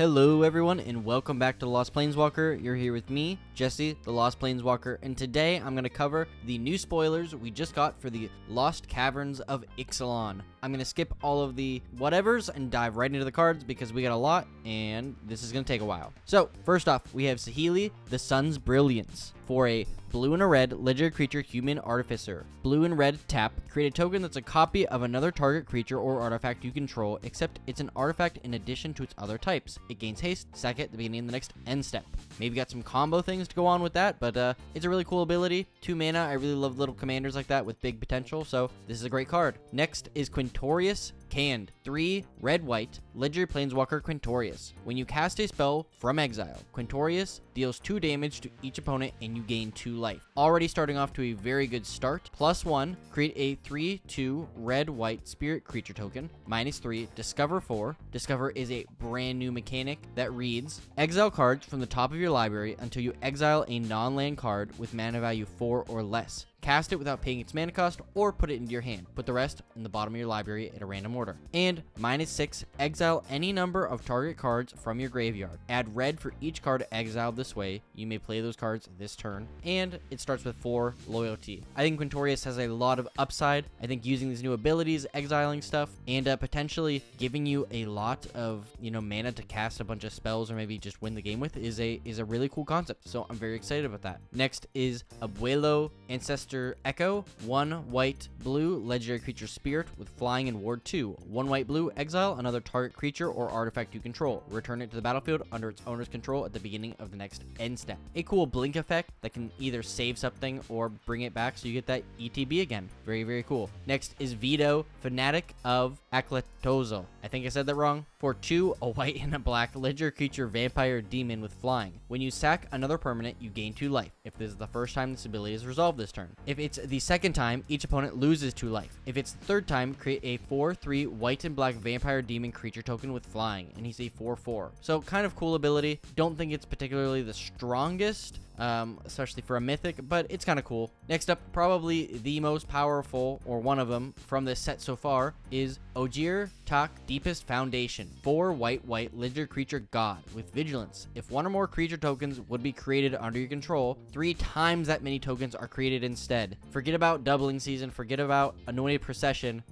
Hello everyone and welcome back to The Lost Planeswalker. You're here with me, Jesse, the Lost Planeswalker, and today I'm going to cover the new spoilers we just got for the Lost Caverns of Ixalan. I'm going to skip all of the whatevers and dive right into the cards because we got a lot and this is going to take a while. So, first off, we have Saheeli, the Sun's Brilliance. For a blue and a red, legendary creature, human artificer. Blue and red, tap. Create a token that's a copy of another target creature or artifact you control, except it's an artifact in addition to its other types. It gains haste, sack it at the beginning of the next end step. Maybe got some combo things to go on with that, but it's a really cool ability. 2 mana, I really love little commanders like that with big potential, so this is a great card. Next is Quintorius Canned. 3 red-white, legendary planeswalker Quintorius. When you cast a spell from exile, Quintorius deals 2 damage to each opponent and you gain 2 life. Already starting off to a very good start. +1, create a 3/2 red-white spirit creature token. -3, discover 4. Discover is a brand new mechanic that reads, exile cards from the top of your library until you exile a non-land card with mana value 4 or less. Cast it without paying its mana cost, or put it into your hand. Put the rest in the bottom of your library at a random order. And -6, exile any number of target cards from your graveyard. Add red for each card exiled this way. You may play those cards this turn. And it starts with 4 loyalty. I think Quintorius has a lot of upside. I think using these new abilities, exiling stuff, and potentially giving you a lot of, mana to cast a bunch of spells or maybe just win the game with is a really cool concept. So I'm very excited about that. Next is Abuelo Ancestor Echo. 1 white blue legendary creature spirit with flying and ward 2. 1 white blue, exile another target creature or artifact you control. Return it to the battlefield under its owner's control at the beginning of the next end step. A cool blink effect that can either save something or bring it back so you get that ETB again. Very, very cool. Next is Vito, Fanatic of Akletozo. I think I said that wrong. For 2, a white and a black legendary creature vampire demon with flying. When you sack another permanent, you gain 2 life. If this is the first time this ability is resolved this turn. If it's the second time, each opponent loses 2 life. If it's the third time, create a 4/3 white and black vampire demon creature token with flying, and he's a 4/4. So kind of cool ability. Don't think it's particularly the strongest, especially for a mythic, but it's kind of cool. Next up, probably the most powerful, or one of them, from this set so far, is Ogier Tak Deepest Foundation. 4 white legendary creature god with vigilance. If 1 or more creature tokens would be created under your control, 3 times that many tokens are created instead. Forget about doubling season, forget about anointed procession,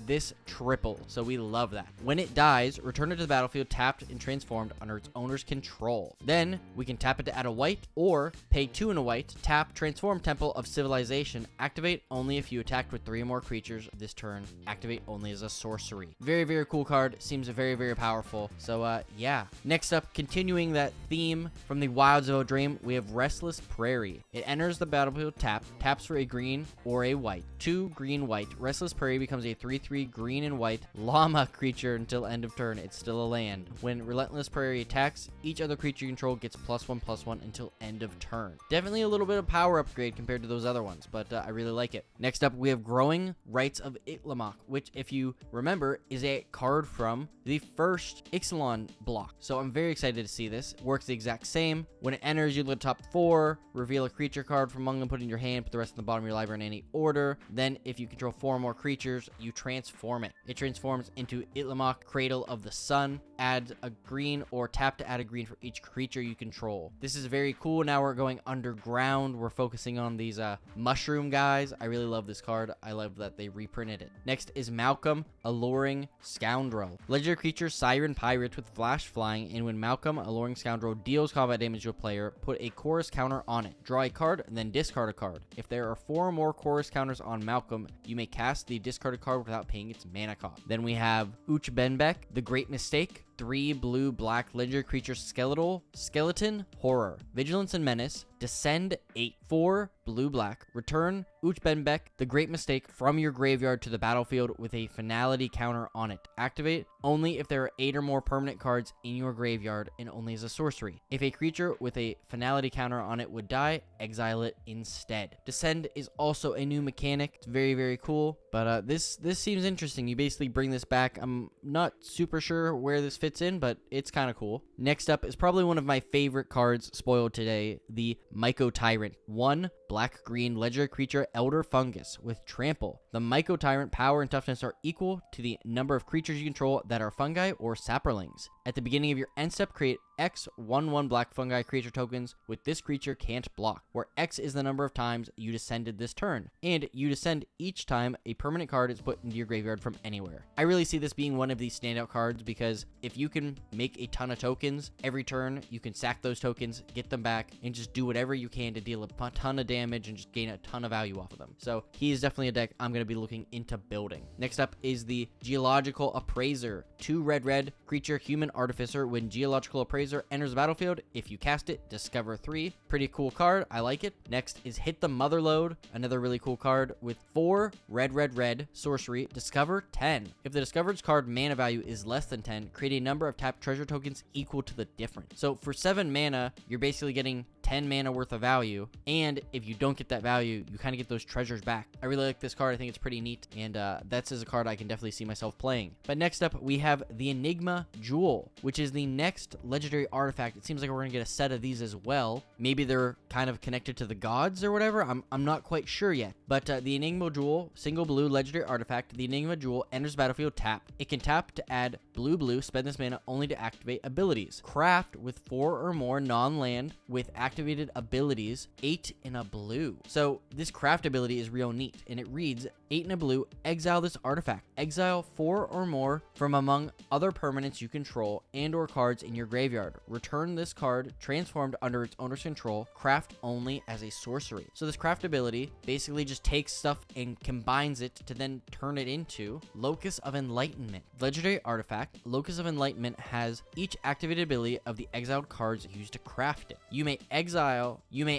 this triple, so we love that. When it dies, return it to the battlefield tapped and transformed under its owner's control. Then we can tap it to add a white, or pay 2 and a white, tap Transform Temple of Civilization, activate only if you attacked with 3 or more creatures this turn, activate only as a sorcery. Very, very cool card, seems very, very powerful, so yeah. Next up, continuing that theme from the Wilds of Eldraine, we have Restless Prairie. It enters the battlefield taps for a green or a white. 2 green white. Restless Prairie becomes a 3/3 green and white llama creature until end of turn. It's still a land. When Relentless Prairie attacks, each other creature you control gets +1/+1 until end of turn. Definitely a little bit of power upgrade compared to those other ones, but I really like it. Next up, we have Growing Rites of Itlimoc, which, if you remember, is a card from the first Ixalan block. So I'm very excited to see this. Works the exact same. When it enters, you look at the top 4, reveal a creature card from among them, put it in your hand, put the rest in the bottom of your library in any order. Then, if you control 4 or more creatures, you transform it. It transforms into Itlimoc, Cradle of the Sun. Add a green or tap to add a green for each creature you control. This is very cool. Now we're going underground. We're focusing on these mushroom guys. I really love this card. I love that they reprinted it. Next is Malcolm, Alluring Scoundrel. Legendary creature, Siren Pirate with flash flying, and when Malcolm, Alluring Scoundrel, deals combat damage to a player, put a chorus counter on it. Draw a card, and then discard a card. If there are 4 or more chorus counters on Malcolm, you may cast the discarded card without paying its mana cost. Then we have Uchbenbek, The Great Mistake. 3 blue black legendary creature skeleton horror. Vigilance and menace. Descend 8. 4 blue black. Return Uchbenbek, The Great Mistake, from your graveyard to the battlefield with a finality counter on it. Activate only if there are 8 or more permanent cards in your graveyard and only as a sorcery. If a creature with a finality counter on it would die, exile it instead. Descend is also a new mechanic. It's very, very cool, but this seems interesting. You basically bring this back. I'm not super sure where this fits in, but it's kind of cool. Next up is probably one of my favorite cards spoiled today, the Myco Tyrant. 1 black-green legendary creature Elder Fungus with Trample. The Myco Tyrant power and toughness are equal to the number of creatures you control that are fungi or sapperlings. At the beginning of your end step, create X 1/1 black fungi creature tokens with this creature can't block, where X is the number of times you descended this turn, and you descend each time a permanent card is put into your graveyard from anywhere. I really see this being one of these standout cards because if you can make a ton of tokens every turn, you can sack those tokens, get them back, and just do whatever you can to deal a ton of damage and just gain a ton of value off of them. So he is definitely a deck I'm going to be looking into building. Next up is the Geological Appraiser. 2 red creature human artificer. When Geological Appraiser enters the battlefield, if you cast it, discover 3. Pretty cool card. I like it. Next is Hit the Motherlode. Another really cool card with 4 red sorcery. Discover 10. If the discovered card mana value is less than 10, create a number of tapped treasure tokens equal to the difference. So for 7 mana, you're basically getting 10 mana worth of value, and if you don't get that value, you kind of get those treasures back. I really like this card. I think it's pretty neat, and that's a card I can definitely see myself playing. But next up, we have the Enigma Jewel, which is the next legendary artifact. It seems like we're going to get a set of these as well. Maybe they're kind of connected to the gods or whatever. I'm not quite sure yet. But the Enigma Jewel, single blue legendary artifact. The Enigma Jewel enters the battlefield tapped. It can tap to add blue, spend this mana only to activate abilities. Craft with 4 or more non-land with activated abilities, 8 in a blue. So this craft ability is real neat, and it reads 8 in a blue, exile this artifact. Exile 4 or more from among other permanents you control and or cards in your graveyard. Return this card transformed under its owner's control, craft only as a sorcery. So this craft ability basically just takes stuff and combines it to then turn it into Locus of Enlightenment. Legendary artifact, Locus of Enlightenment has each activated ability of the exiled cards used to craft it. You may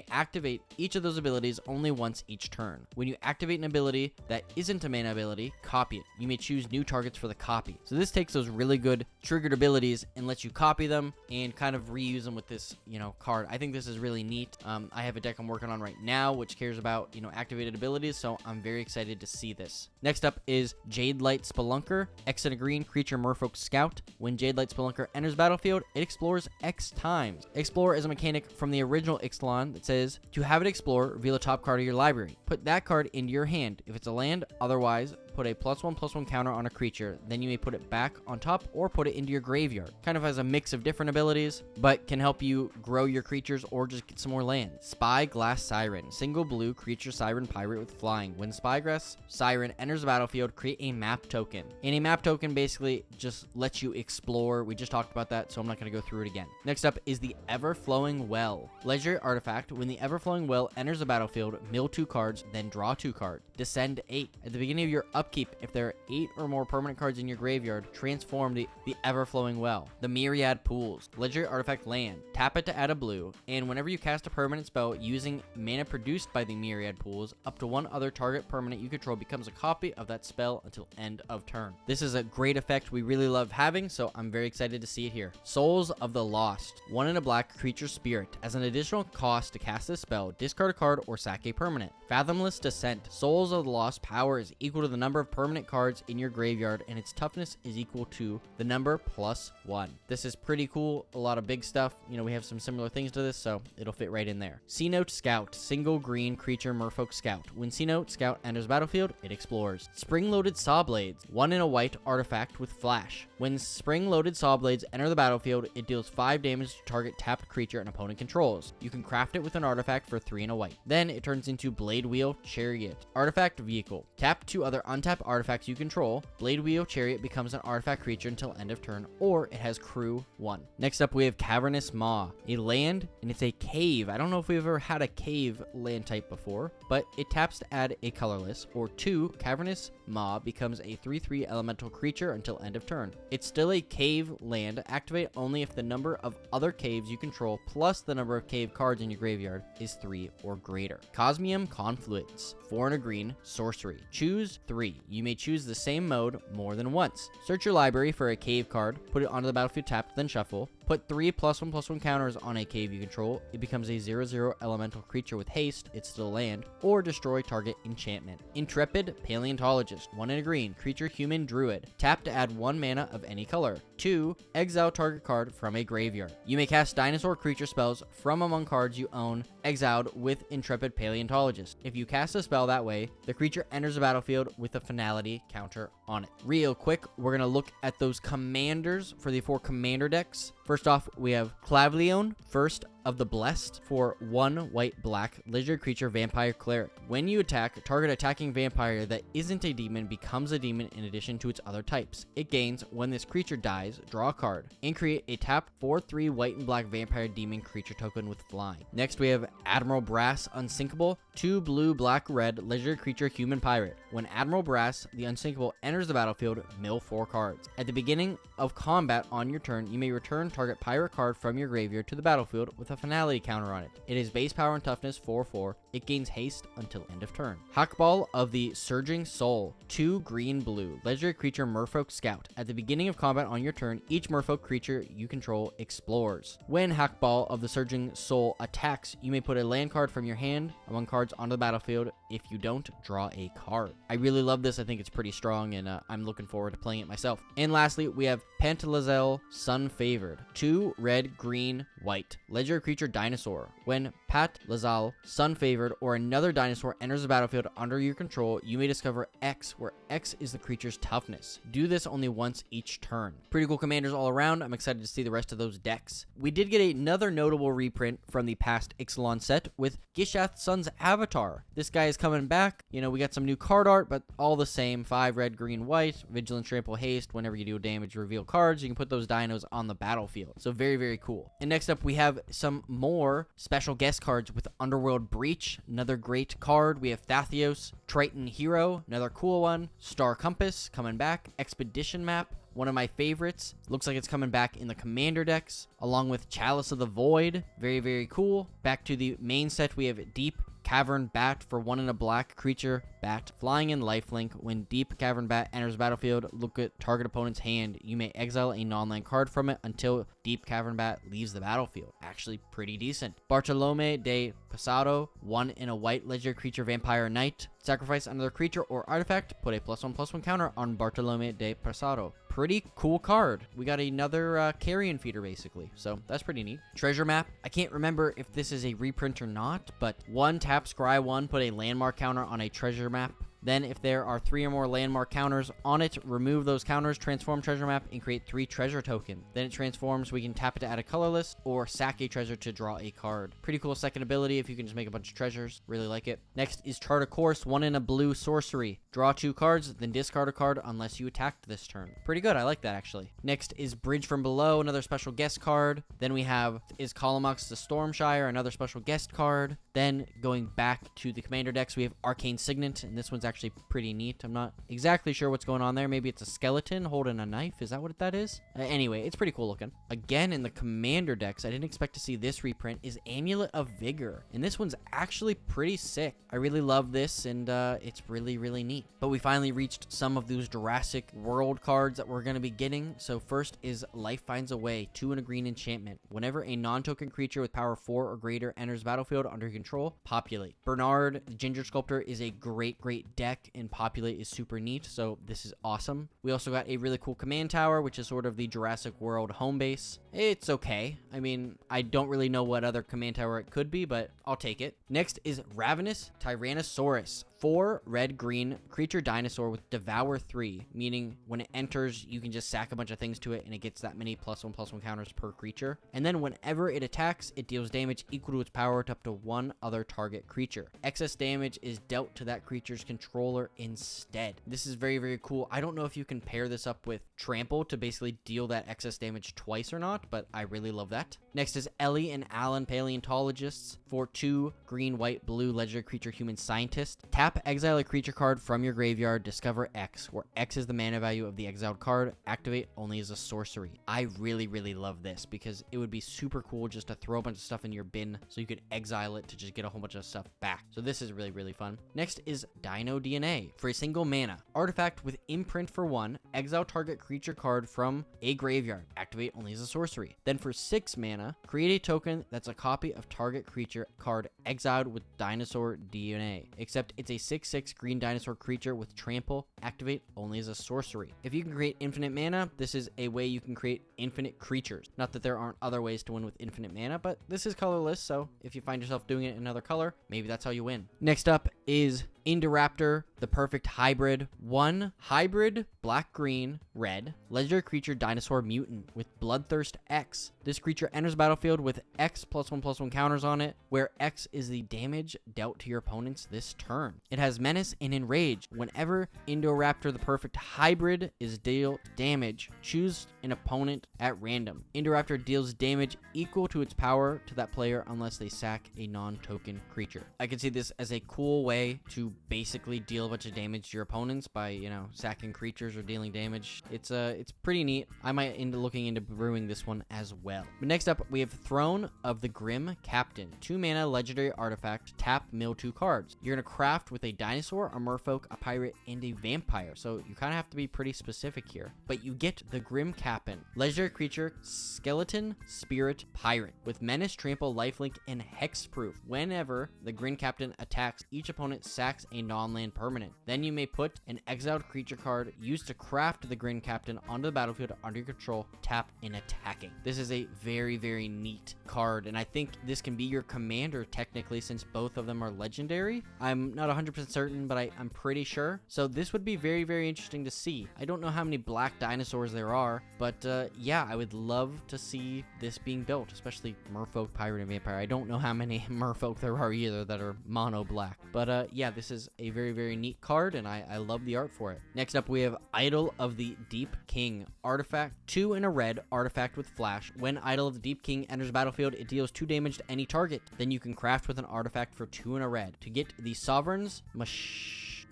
activate each of those abilities only once each turn. When you activate an ability that isn't a mana ability, copy it. You may choose new targets for the copy. So this takes those really good triggered abilities and lets you copy them and kind of reuse them with this, card. I think this is really neat. I have a deck I'm working on right now which cares about, activated abilities, so I'm very excited to see this. Next up is Jade Light Spelunker, X and a green creature merfolk scout. When Jade Light Spelunker enters battlefield, it explores X times. Explore is a mechanic from the original Ixalan that says to have it explore, reveal a top card of your library. Put that card into your hand. If it's a land, otherwise put a +1/+1 counter on a creature. Then you may put it back on top or put it into your graveyard. Kind of has a mix of different abilities, but can help you grow your creatures or just get some more land. Spyglass Siren, single blue creature siren pirate with flying. When Spyglass Siren enters the battlefield, create a map token. And a map token basically just lets you explore. We just talked about that, so I'm not going to go through it again. Next up is the Everflowing Well. Legendary artifact. When the Everflowing Well enters the battlefield, mill 2 cards, then draw 2 cards. Descend 8. At the beginning of your upkeep, if there are 8 or more permanent cards in your graveyard, transform the Everflowing Well. The Myriad Pools. Legendary artifact land. Tap it to add a blue, and whenever you cast a permanent spell using mana produced by the Myriad Pools, up to 1 other target permanent you control becomes a copy of that spell until end of turn. This is a great effect we really love having, so I'm very excited to see it here. Souls of the Lost. 1 in a black creature spirit. As an additional cost to cast this spell, discard a card or sack a permanent. Fathomless Descent. Souls of the Lost power is equal to the number of permanent cards in your graveyard, and its toughness is equal to the number +1. This is pretty cool. A lot of big stuff. We have some similar things to this, so it'll fit right in there. Sea Note Scout, single green creature merfolk scout. When Sea Note Scout enters battlefield, it explores. Spring-loaded Sawblades, 1 in a white artifact with flash. When spring-loaded Sawblades enter the battlefield, it deals 5 damage to target tapped creature an opponent controls. You can craft it with an artifact for 3 in a white. Then it turns into Blade Wheel Chariot. Artifact vehicle. Tap 2 other untapped artifacts you control. Blade Wheel Chariot becomes an artifact creature until end of turn, or it has crew 1. Next up, we have Cavernous Maw, a land, and it's a cave. I don't know if we've ever had a cave land type before, but it taps to add a colorless, or 2 Cavernous Maw becomes a 3/3 elemental creature until end of turn. It's still a cave land. Activate only if the number of other caves you control plus the number of cave cards in your graveyard is 3 or greater. Cosmium Confluence, 4 and a green, sorcery. Choose 3. You may choose the same mode more than once. Search your library for a cave card, put it onto the battlefield tapped, then shuffle. Put 3 +1/+1 counters on a cave you control. It becomes a 0/0 elemental creature with haste, it's still land, or destroy target enchantment. Intrepid Paleontologist, 1 in a green, creature human druid. Tap to add 1 mana of any color. 2, exile target card from a graveyard. You may cast dinosaur creature spells from among cards you own exiled with Intrepid Paleontologist. If you cast a spell that way, the creature enters the battlefield with a finality counter on it. Real quick, we're going to look at those commanders for the 4 commander decks. First off, we have Clavleon, first of the Blessed, for 1 white/black legendary creature vampire cleric. When you attack, target attacking vampire that isn't a demon becomes a demon in addition to its other types. It gains, when this creature dies, draw a card, and create a tap 4/3 white and black vampire demon creature token with flying. Next, we have Admiral Brass, Unsinkable, 2 blue/black/red legendary creature human pirate. When Admiral Brass, the Unsinkable, enters the battlefield, mill 4 cards. At the beginning of combat on your turn, you may return target pirate card from your graveyard to the battlefield with a finality counter on it. It is base power and toughness 4/4. It gains haste until end of turn. Hackball of the Surging Soul, 2 green/blue legendary creature merfolk scout. At the beginning of combat on your turn, each merfolk creature you control explores. When Hackball of the Surging Soul attacks, you may put a land card from your hand among cards onto the battlefield. If you don't, draw a card. I really love this. I think it's pretty strong, and I'm looking forward to playing it myself. And lastly, we have Pantalazel, Sun Favored, 2 red/green/white legendary creature dinosaur. When Pat-Lazal, Sun Favored, or another dinosaur enters the battlefield under your control, you may discover X, where X is the creature's toughness. Do this only once each turn. Pretty cool commanders all around. I'm excited to see the rest of those decks. We did get another notable reprint from the past Ixalan set with Gishath Sun's Avatar. This guy is coming back. You know, we got some new card art, but all the same. 5 red/green/white, Vigilance, Trample, Haste. Whenever you do damage, reveal cards. You can put those dinos on the battlefield. So very, very cool. And next up, we have some more special guest cards with Underworld Breach, another great card. We have Thathios, Triton Hero, another cool one. Star Compass coming back. Expedition Map, one of my favorites. Looks like it's coming back in the commander decks, along with Chalice of the Void. Very, very cool. Back to the main set, we have Deep Cavern Bat for 1 in a black creature bat, flying in lifelink. When Deep Cavern Bat enters the battlefield, look at target opponent's hand. You may exile a non-land card from it until Deep Cavern Bat leaves the battlefield. Actually pretty decent. Bartolome de Pasado, 1 in a white legendary creature vampire knight. Sacrifice another creature or artifact, put a +1/+1 counter on Bartolome de Pasado. Pretty cool card. We got another carrion feeder basically, so that's pretty neat. Treasure Map, I can't remember if this is a reprint or not, but 1 tap scry 1, put a landmark counter on a treasure map. Then if there are 3 or more landmark counters on it, remove those counters, transform treasure map, and create 3 treasure token. Then it transforms. We can tap it to add a colorless or sack a treasure to draw a card. Pretty cool second ability if you can just make a bunch of treasures. Really like it. Next is Chart a Course, 1 in a blue sorcery. Draw 2 cards, then discard a card unless you attacked this turn. Pretty good. I like that actually. Next is Bridge from Below, another special guest card. Then we have is Colummox the Stormshire, another special guest card. Then going back to the commander decks, we have Arcane Signet, and this one's actually pretty neat. I'm not exactly sure what's going on there. Maybe it's a skeleton holding a knife. Is that what that is? Anyway, it's pretty cool looking. Again, in the commander decks, I didn't expect to see this reprint, is Amulet of Vigor. And this one's actually pretty sick. I really love this, and it's really, really neat. But we finally reached some of those Jurassic World cards that we're going to be getting. So first is Life Finds a Way, 2 in a green enchantment. Whenever a non-token creature with power 4 or greater enters the battlefield under your control, populate. Bernard, the Ginger Sculptor, is a great, great deck, and populate is super neat, so this is awesome. We also got a really cool command tower, which is sort of the Jurassic World home base. It's okay. I mean, I don't really know what other command tower it could be, but I'll take it. Next is Ravenous Tyrannosaurus, 4 red/green creature dinosaur with Devour 3, meaning when it enters, you can just sack a bunch of things to it and it gets that many +1/+1 counters per creature. And then whenever it attacks, it deals damage equal to its power to up to 1 other target creature. Excess damage is dealt to that creature's controller instead. This is very, very cool. I don't know if you can pair this up with Trample to basically deal that excess damage twice or not, but I really love that. Next is Ellie and Alan Paleontologists for 2 green, white, blue legendary creature human scientist. Tap Tap, exile a creature card from your graveyard, discover X, where X is the mana value of the exiled card, activate only as a sorcery. I really love this because it would be super cool just to throw a bunch of stuff in your bin so you could exile it to just get a whole bunch of stuff back. So this is really fun. Next is Dino DNA. For a single mana, artifact with imprint for 1, exile target creature card from a graveyard, activate only as a sorcery. Then for 6 mana, create a token that's a copy of target creature card exiled with dinosaur DNA, except it's a 6/6 green dinosaur creature with trample, activate only as a sorcery. If you can create infinite mana, this is a way you can create infinite creatures. Not that there aren't other ways to win with infinite mana, but this is colorless, so if you find yourself doing it in another color, maybe that's how you win. Next up is Indoraptor, the perfect hybrid. 1 hybrid, black, green, red, legendary creature dinosaur mutant with Bloodthirst X. This creature enters the battlefield with X +1/+1 counters on it, where X is the damage dealt to your opponents this turn. It has menace and enrage. Whenever Indoraptor, the perfect hybrid, is dealt damage, choose an opponent at random. Indoraptor deals damage equal to its power to that player unless they sack a non-token creature. I can see this as a cool way to basically deal a bunch of damage to your opponents by, you know, sacking creatures or dealing damage. It's pretty neat. I might end up looking into brewing this one as well. But next up, we have Throne of the Grim Captain. 2 mana legendary artifact, tap, mill 2 cards. You're gonna craft with a dinosaur, a merfolk, a pirate, and a vampire. So you kind of have to be pretty specific here. But you get the Grim Captain. Legendary creature, skeleton, spirit, pirate. With menace, trample, lifelink, and hexproof. Whenever the Grim Captain attacks, each opponent sacks a non-land permanent. Then you may put an exiled creature card used to craft the Grim Captain onto the battlefield under your control, tap, and attacking. This is a very neat card, and I think this can be your commander technically since both of them are legendary. I'm not 100% certain, but I'm pretty sure. So this would be very interesting to see. I don't know how many black dinosaurs there are, but yeah, I would love to see this being built, especially merfolk, pirate, and vampire. I don't know how many merfolk there are either that are mono black, but yeah, this is a very neat card, and I love the art for it. Next up, we have Idol of the Deep King. Artifact, 2 in a red, artifact with flash. When Idol of the Deep King enters the battlefield, it deals 2 damage to any target. Then you can craft with an artifact for 2 in a red. To get the Sovereign's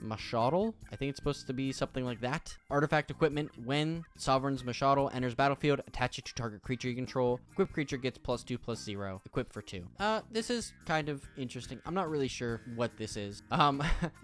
Mashadal? I think it's supposed to be something like that. Artifact equipment, when Sovereign's Mashadal enters battlefield, attach it to target creature you control. Equipped creature gets +2/+0. Equip for 2. This is kind of interesting. I'm not really sure what this is.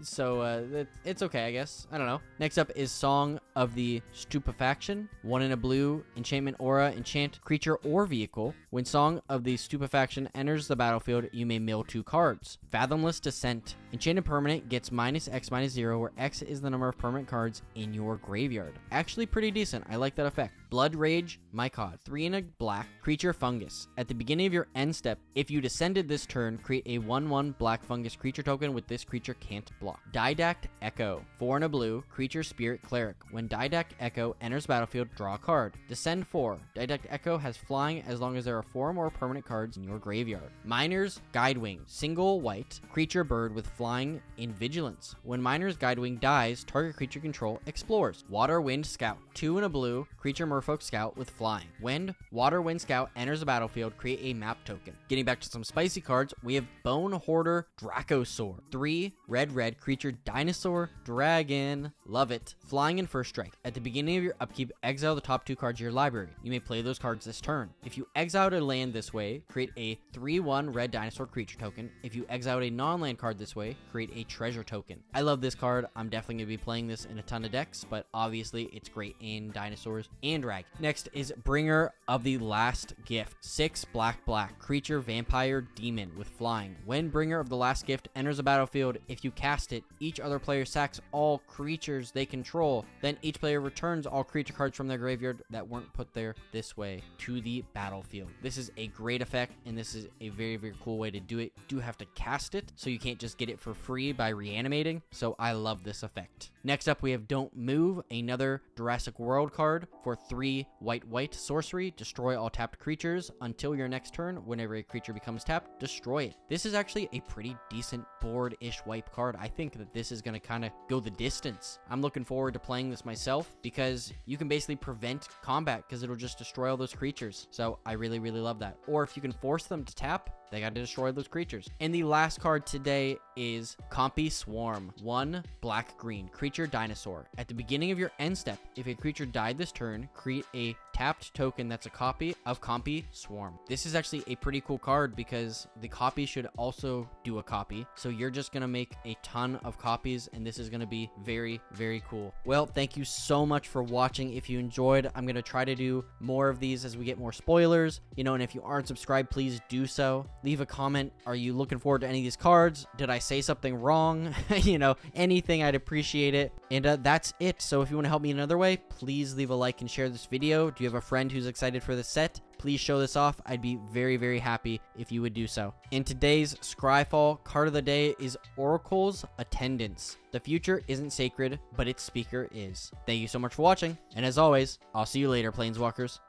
So it's okay, I guess. I don't know. Next up is Song of the Stupefaction. 1 in a blue, enchantment aura, enchant creature or vehicle. When Song of the Stupefaction enters the battlefield, you may mill 2 cards. Fathomless Descent. Enchanted permanent gets -X/-0, where X is the number of permanent cards in your graveyard. Actually pretty decent. I like that effect. Blood Rage, Mycod. 3 in a black, creature fungus. At the beginning of your end step, if you descended this turn, create a 1/1 black fungus creature token with this creature can't block. Didact Echo. 4 in a blue, creature spirit cleric. When Didact Echo enters battlefield, draw a card. Descend 4. Didact Echo has flying as long as there are 4 or more permanent cards in your graveyard. Miner's Guidewing. Single white, creature bird with flying and vigilance. When Miner's Guidewing dies, target creature control explores. Water Wind Scout. 2 in a blue, creature merfolk scout with flying. When Water Wind Scout enters the battlefield, create a map token. Getting back to some spicy cards, we have Bone Hoarder Dracosaur. 3 red creature dinosaur dragon. Love it. Flying in first strike. At the beginning of your upkeep, exile the top 2 cards of your library. You may play those cards this turn. If you exiled a land this way, create a 3/1 red dinosaur creature token. If you exiled a non-land card this way, create a treasure token. I love this card. I'm definitely going to be playing this in a ton of decks, but obviously it's great in dinosaurs and drag. Next is Bringer of the Last Gift. 6 black, creature vampire demon with flying. When Bringer of the Last Gift enters the battlefield, if you cast it, each other player sacks all creatures they control. Then each player returns all creature cards from their graveyard that weren't put there this way to the battlefield. This is a great effect, and this is a very cool way to do it. You do have to cast it, so you can't just get it for free by reanimating, so I love this effect. Next up, we have Don't Move, another Jurassic World card. For 3 3 white sorcery, destroy all tapped creatures until your next turn. Whenever a creature becomes tapped, destroy it. This is actually a pretty decent board-ish wipe card. I think that this is going to kind of go the distance. I'm looking forward to playing this myself because you can basically prevent combat because it'll just destroy all those creatures. So I really love that. Or if you can force them to tap, they got to destroy those creatures. And the last card today is Compy Swarm. 1 black-green creature dinosaur. At the beginning of your end step, if a creature died this turn, create a tapped token that's a copy of Compy Swarm. This is actually a pretty cool card because the copy should also do a copy. So you're just going to make a ton of copies, and this is going to be very cool. Well, thank you so much for watching. If you enjoyed, I'm going to try to do more of these as we get more spoilers, you know, and if you aren't subscribed, please do so. Leave a comment. Are you looking forward to any of these cards? Did I say something wrong? You know, anything, I'd appreciate it. And that's it. So if you want to help me another way, please leave a like and share this video. Do you have a friend who's excited for this set? Please show this off. I'd be very happy if you would do so. In today's Scryfall, card of the day is Oracle's Attendance. The future isn't sacred, but its speaker is. Thank you so much for watching, and as always, I'll see you later, Planeswalkers.